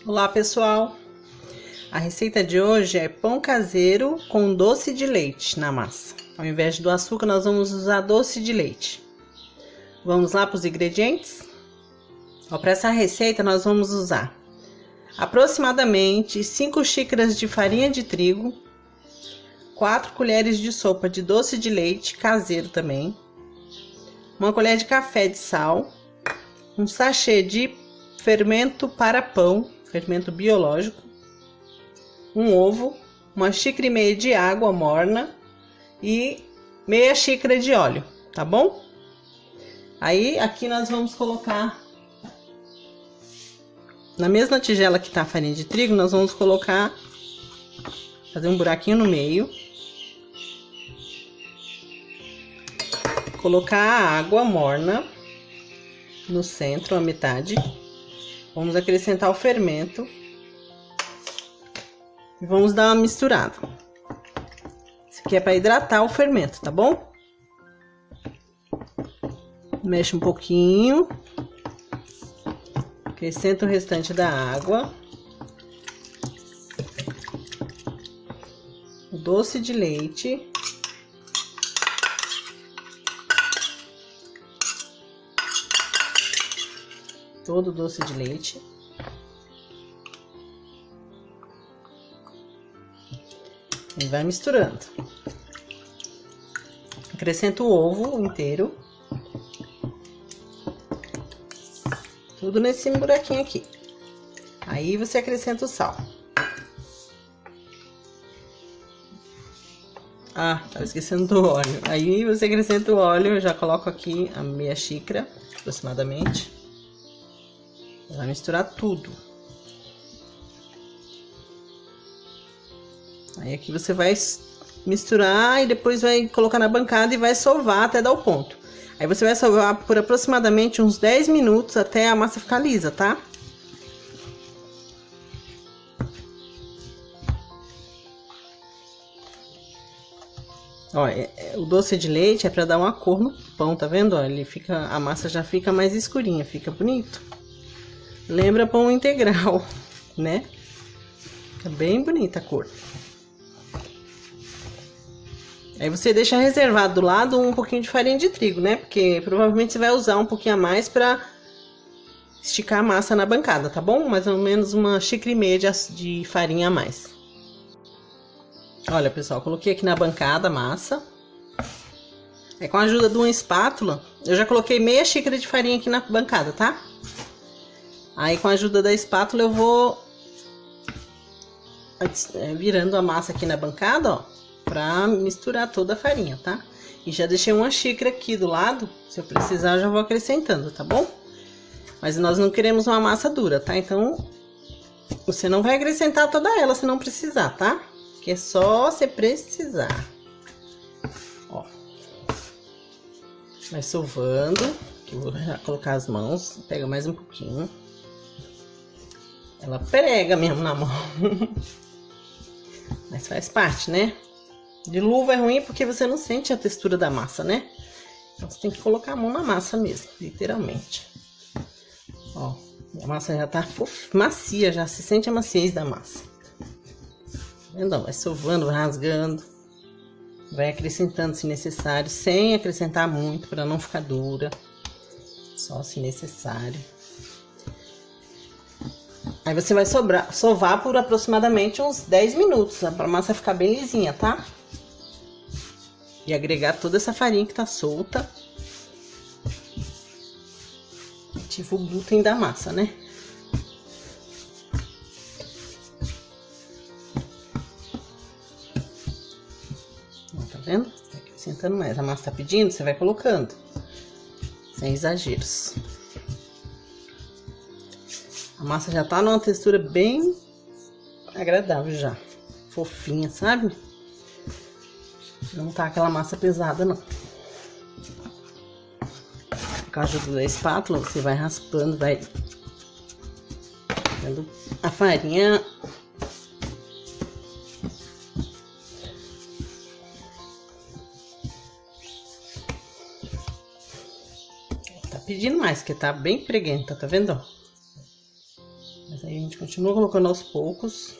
Olá pessoal, a receita de hoje é pão caseiro com doce de leite na massa. Ao invés do açúcar nós vamos usar doce de leite. Vamos lá para os ingredientes? Para essa receita nós vamos usar aproximadamente 5 xícaras de farinha de trigo, 4 colheres de sopa de doce de leite caseiro também, 1 colher de café de sal, um sachê de fermento para pão, fermento biológico, um ovo, 1,5 xícaras de água morna e meia xícara de óleo, tá bom? Aí aqui nós vamos colocar, na mesma tigela que tá a farinha de trigo, nós vamos colocar, fazer um buraquinho no meio, colocar a água morna no centro, a metade. Vamos acrescentar o fermento e vamos dar uma misturada. Isso aqui é para hidratar o fermento, tá bom? Mexe um pouquinho. Acrescenta o restante da água. O doce de leite. Todo o doce de leite. E vai misturando. Acrescenta o ovo inteiro. Tudo nesse buraquinho aqui. Aí você acrescenta o sal. Tava esquecendo do óleo. Aí você acrescenta o óleo, eu já coloco aqui a meia xícara, aproximadamente. Vai misturar tudo. Aí aqui você vai misturar e depois vai colocar na bancada e vai sovar até dar o ponto. Aí você vai sovar por aproximadamente uns 10 minutos até a massa ficar lisa, tá? Ó, o doce de leite é pra dar uma cor no pão, tá vendo? Ó, a massa já fica mais escurinha, fica bonito. Lembra pão integral, né? Fica bem bonita a cor. Aí você deixa reservado do lado um pouquinho de farinha de trigo, né? Porque provavelmente você vai usar um pouquinho a mais pra esticar a massa na bancada, tá bom? Mais ou menos 1,5 xícaras de farinha a mais. Olha, pessoal, coloquei aqui na bancada a massa. Aí com a ajuda de uma espátula, eu já coloquei meia xícara de farinha aqui na bancada, tá? Aí com a ajuda da espátula eu vou virando a massa aqui na bancada, ó, pra misturar toda a farinha, tá? E já deixei 1 xícara aqui do lado, se eu precisar eu já vou acrescentando, tá bom? Mas nós não queremos uma massa dura, tá? Então, você não vai acrescentar toda ela se não precisar, tá? Que é só se precisar. Ó. Vai sovando, que eu vou já colocar as mãos, pega mais um pouquinho. Ela prega mesmo na mão. Mas faz parte, né? De luva é ruim porque você não sente a textura da massa, né? Então você tem que colocar a mão na massa mesmo, literalmente. Ó, a massa já tá macia, já se sente a maciez da massa. Tá vendo? Vai sovando, vai rasgando. Vai acrescentando se necessário, sem acrescentar muito para não ficar dura. Só se necessário. Aí você vai sovar por aproximadamente uns 10 minutos, pra massa ficar bem lisinha, tá? E agregar toda essa farinha que tá solta. Ativa o glúten da massa, né? Ó, tá vendo? Tá acrescentando mais. A massa tá pedindo, você vai colocando. Sem exageros. A massa já tá numa textura bem agradável já. Fofinha, sabe? Não tá aquela massa pesada, não. Com a ajuda da espátula, você vai raspando, vai dando a farinha. Tá pedindo mais, que tá bem preguenta, tá vendo? Mas aí a gente gente continua colocando aos poucos.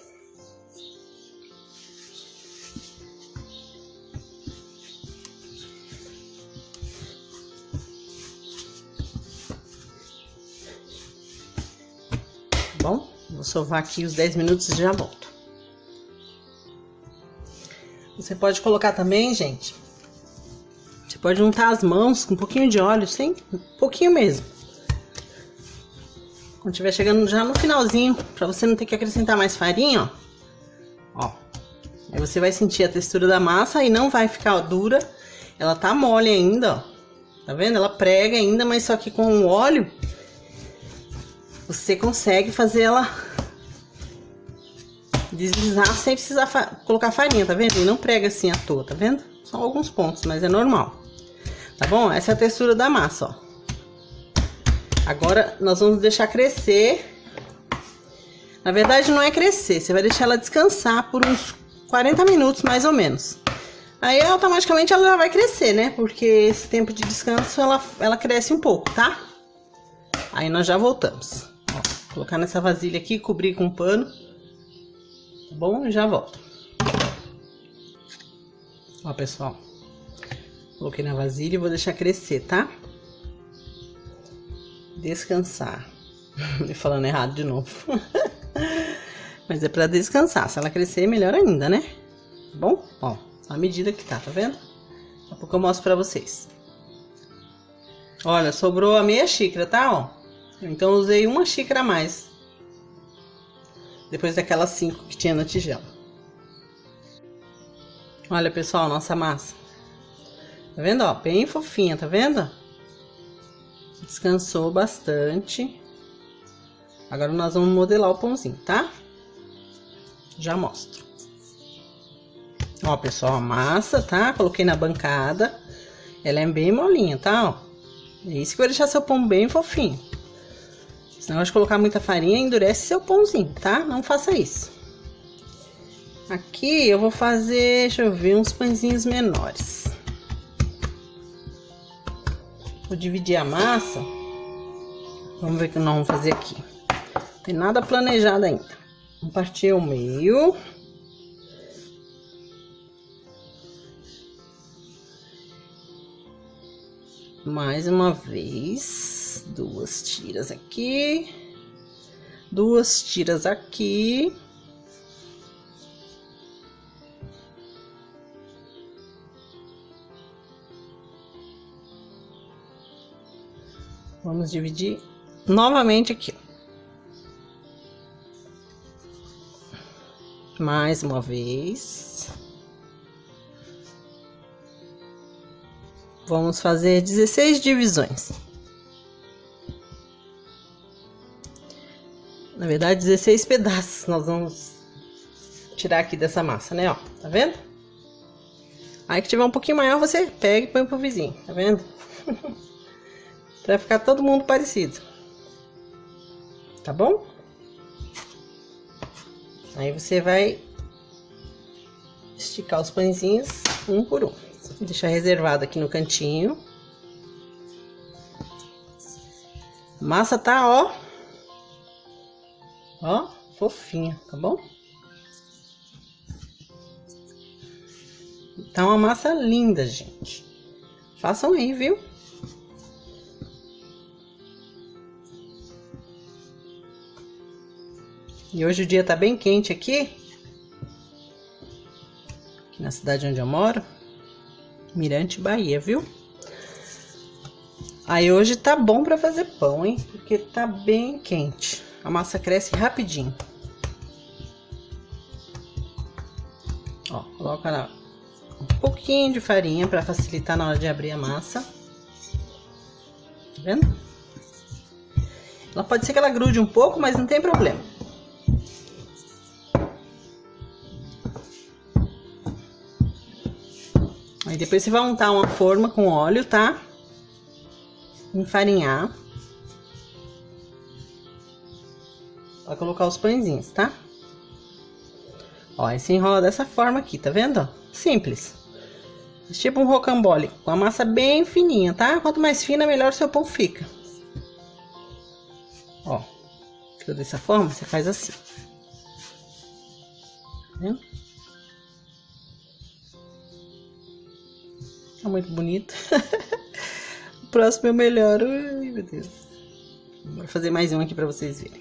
Bom, vou sovar aqui os 10 minutos e já volto. Você pode colocar também, gente, você pode untar as mãos com um pouquinho de óleo, sem um pouquinho mesmo. Quando estiver chegando já no finalzinho, pra você não ter que acrescentar mais farinha, ó. Aí você vai sentir a textura da massa e não vai ficar dura. Ela tá mole ainda, ó. Tá vendo? Ela prega ainda, mas só que com o óleo você consegue fazer ela deslizar sem precisar colocar farinha, tá vendo? E não prega assim à toa, tá vendo? São alguns pontos, mas é normal. Tá bom? Essa é a textura da massa, ó. Agora nós vamos deixar crescer. Na verdade não é crescer, você vai deixar ela descansar por uns 40 minutos mais ou menos. Aí automaticamente ela já vai crescer, né? Porque esse tempo de descanso ela cresce um pouco, tá? Aí nós já voltamos. Ó, colocar nessa vasilha aqui, cobrir com um pano. Tá bom? E já volto. Ó, pessoal. Coloquei na vasilha e vou deixar crescer, tá? Descansar. Falando errado de novo. Mas é pra descansar. Se ela crescer, melhor ainda, né? Tá bom? Ó, a medida que tá vendo? Daqui a pouco eu mostro pra vocês. Olha, sobrou a meia xícara, tá? Ó. Então eu usei uma xícara a mais. Depois daquelas 5 que tinha na tigela. Olha, pessoal, nossa massa. Tá vendo, ó? Bem fofinha, tá vendo? Descansou bastante. Agora nós vamos modelar o pãozinho, tá? Já mostro. Ó, pessoal, a massa, tá? Coloquei na bancada. Ela é bem molinha, tá? Ó. É isso que vai deixar seu pão bem fofinho. Se não, de colocar muita farinha, endurece seu pãozinho, tá? Não faça isso. Aqui eu vou fazer, deixa eu ver, uns pãezinhos menores. Vou dividir a massa. Vamos ver o que nós vamos fazer aqui. Não tem nada planejado ainda. Vamos partir ao meio. Mais uma vez. 2 tiras aqui. 2 tiras aqui. Vamos dividir novamente aqui. Mais uma vez. Vamos fazer 16 divisões. Na verdade, 16 pedaços nós vamos tirar aqui dessa massa, né? Ó, tá vendo? Aí que tiver um pouquinho maior, você pega e põe pro vizinho, tá vendo? Pra ficar todo mundo parecido. Tá bom? Aí você vai esticar os pãezinhos um por um. Vou deixar reservado aqui no cantinho. A massa tá, ó. Ó, fofinha, tá bom? Tá uma massa linda, gente. Façam aí, viu? E hoje o dia tá bem quente aqui na cidade onde eu moro. Mirante, Bahia, viu? Aí hoje tá bom pra fazer pão, hein? Porque tá bem quente. A massa cresce rapidinho. Ó, coloca um pouquinho de farinha pra facilitar na hora de abrir a massa. Tá vendo? Ela pode ser que ela grude um pouco, mas não tem problema. Aí depois você vai untar uma forma com óleo, tá? Enfarinhar. Vai colocar os pãezinhos, tá? Ó, aí você enrola dessa forma aqui, tá vendo? Ó, simples. Tipo um rocambole, com a massa bem fininha, tá? Quanto mais fina, melhor o seu pão fica. Ó, Ficou dessa forma, você faz assim. Tá vendo? Tá muito bonito. O próximo eu melhoro. Ai, meu Deus. Vou fazer mais um aqui pra vocês verem.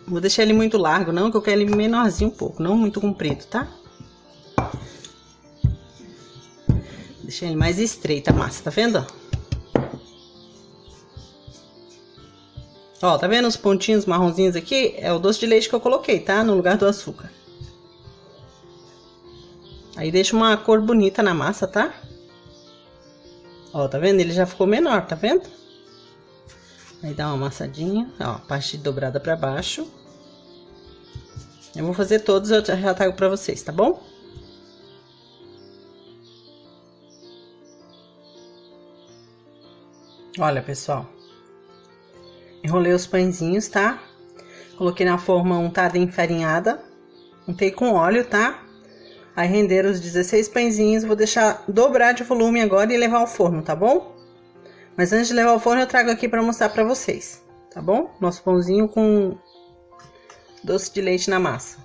Vou deixar ele muito largo, não, que eu quero ele menorzinho um pouco, não muito comprido, tá? Deixar ele mais estreita a massa, tá vendo? Ó, tá vendo os pontinhos marronzinhos aqui? É o doce de leite que eu coloquei, tá? No lugar do açúcar. Aí deixa uma cor bonita na massa, tá? Ó, tá vendo? Ele já ficou menor, tá vendo? Aí dá uma amassadinha, ó, parte dobrada pra baixo. Eu vou fazer todos, eu já trago pra vocês, tá bom? Olha, pessoal. Enrolei os pãezinhos, tá? Coloquei na forma untada e enfarinhada. Untei com óleo, tá? Aí renderam os 16 pãezinhos. Vou deixar dobrar de volume agora e levar ao forno, tá bom? Mas antes de levar ao forno, eu trago aqui pra mostrar pra vocês, tá bom? Nosso pãozinho com doce de leite na massa.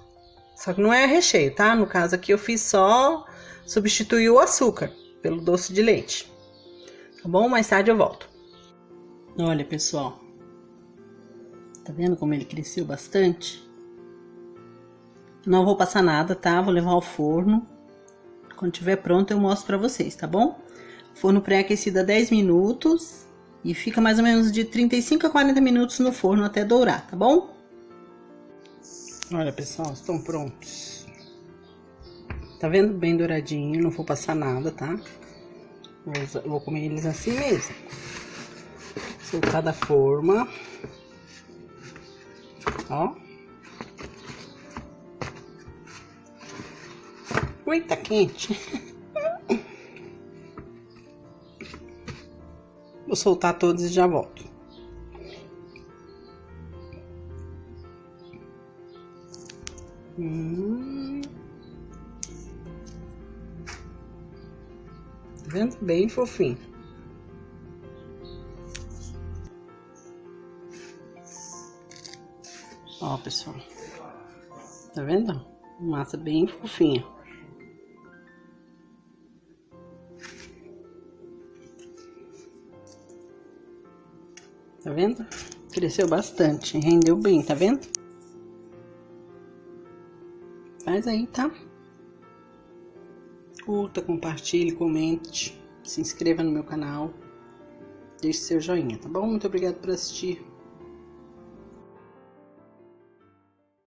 Só que não é recheio, tá? No caso aqui eu fiz só substituir o açúcar pelo doce de leite. Tá bom? Mais tarde eu volto. Olha, pessoal. Tá vendo como ele cresceu bastante? Não vou passar nada, tá? Vou levar ao forno. Quando tiver pronto eu mostro pra vocês, tá bom? Forno pré-aquecido a 10 minutos. E fica mais ou menos de 35 a 40 minutos no forno até dourar, tá bom? Olha, pessoal, estão prontos. Tá vendo? Bem douradinho, não vou passar nada, tá? Vou comer eles assim mesmo. Soltar da forma. Ó. Ui, tá quente. Vou soltar todos e já volto. Tá vendo? Bem fofinho. Ó, pessoal. Tá vendo? Massa bem fofinha. Tá vendo? Cresceu bastante, rendeu bem, tá vendo? Faz aí, tá? Curta, compartilhe, comente, se inscreva no meu canal, deixe seu joinha, tá bom? Muito obrigada por assistir.